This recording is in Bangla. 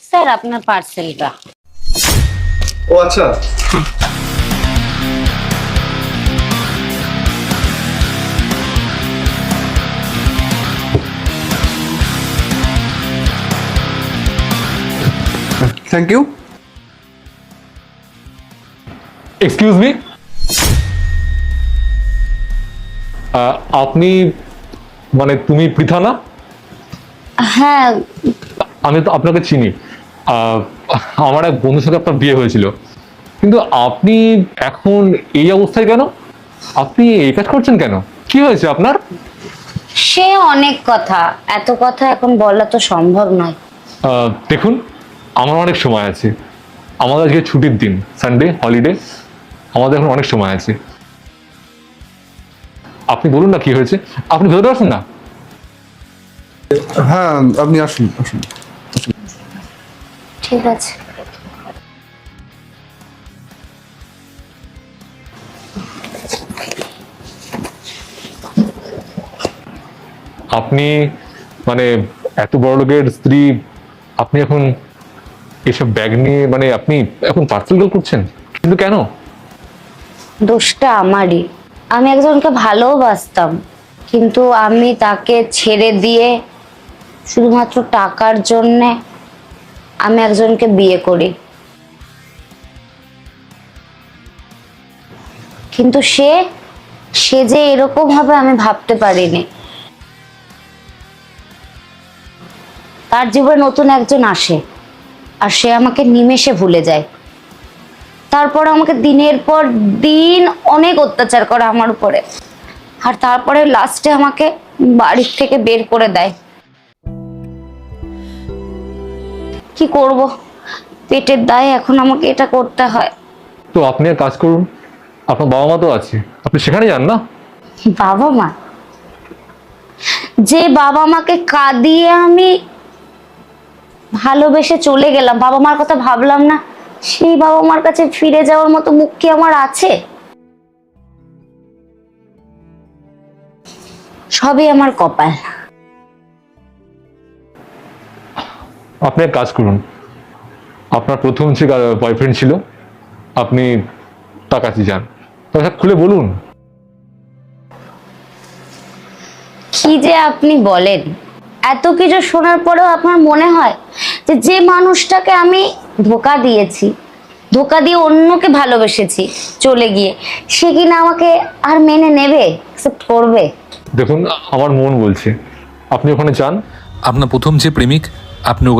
স্যার আপনার পার্সেলটা। ও আচ্ছা, থ্যাংক ইউ। এক্সকিউজ মি, আপনি মানে তুমি পৃথা না? হ্যাঁ, আমি তো আপনাকে চিনি। আহ, আমার এক বন্ধুর সাথে আপনার বিয়ে হয়েছিল, কিন্তু আপনি এখন এই অবস্থায় কেন? আপনি এই কাজ করছেন কেন? কি হয়েছে আপনার? সে অনেক কথা, এত কথা এখন বলা তো সম্ভব নয়। দেখুন, আমার অনেক সময় আছে। আমাদের আজকে ছুটির দিন, সানডে হলিডে, আমাদের এখন অনেক সময় আছে। আপনি বলুন না কি হয়েছে। আপনি ভেতরে আসুন না। হ্যাঁ, আপনি আসুন আসুন। ঠিক আছে। আপনি মানে এত বড় লোকের স্ত্রী, আপনি এখন এসব ব্যাগ নিয়ে মানে আপনি এখন পার্সেল করছেন, কিন্তু কেন? দোষটা আমারই। আমি একজনকে ভালোবাসতাম, কিন্তু আমি তাকে ছেড়ে দিয়ে শুধুমাত্র টাকার জন্যে আমি একজনকে বিয়ে করি। কিন্তু সে সে যে এরকম হবে আমি ভাবতে পারিনি। তার জীবনে নতুন একজন আসে, আর সে আমাকে নিমেষে ভুলে যায়। তারপর আমাকে দিনের পর দিন অনেক অত্যাচার করে আমার উপরে, আর তারপরে লাস্টে আমাকে বাড়ির থেকে বের করে দেয়। কি করব, পেটের দায়ে এখন আমাকে এটা করতে হয়। তো আপনি এক কাজ করুন, আপনার বাবা মা তো আছে, আপনি সেখানে যান না। বাবা মা? যে বাবা মাকে কাঁদিয়ে আমি ভালোবেসে চলে গেলাম, বাবা মার কথা ভাবলাম না, সেই বাবা মার কাছে ফিরে যাওয়ার মতো মুখ কি আমার আছে? সবই আমার কপাল। আপনি এক কাজ করুন, আপনার প্রথম যে বয়ফ্রেন্ড ছিল, আপনি তার কাছে যান, তার সাথে খুলে বলুন। কি যে আপনি বলেন, এত কিছু শোনার পরেও আপনার মনে হয় যে যে মানুষটাকে আমি ধোকা দিয়েছি, ধোকা দিয়ে অন্যকে ভালোবেসেছি চলে গিয়ে, সে কিনা আমাকে আর মেনে নেবে, অ্যাকসেপ্ট করবে? দেখুন, আমার মন বলছে আপনি ওখানে যান। আপনার প্রথম যে প্রেমিক, আপনি ওকে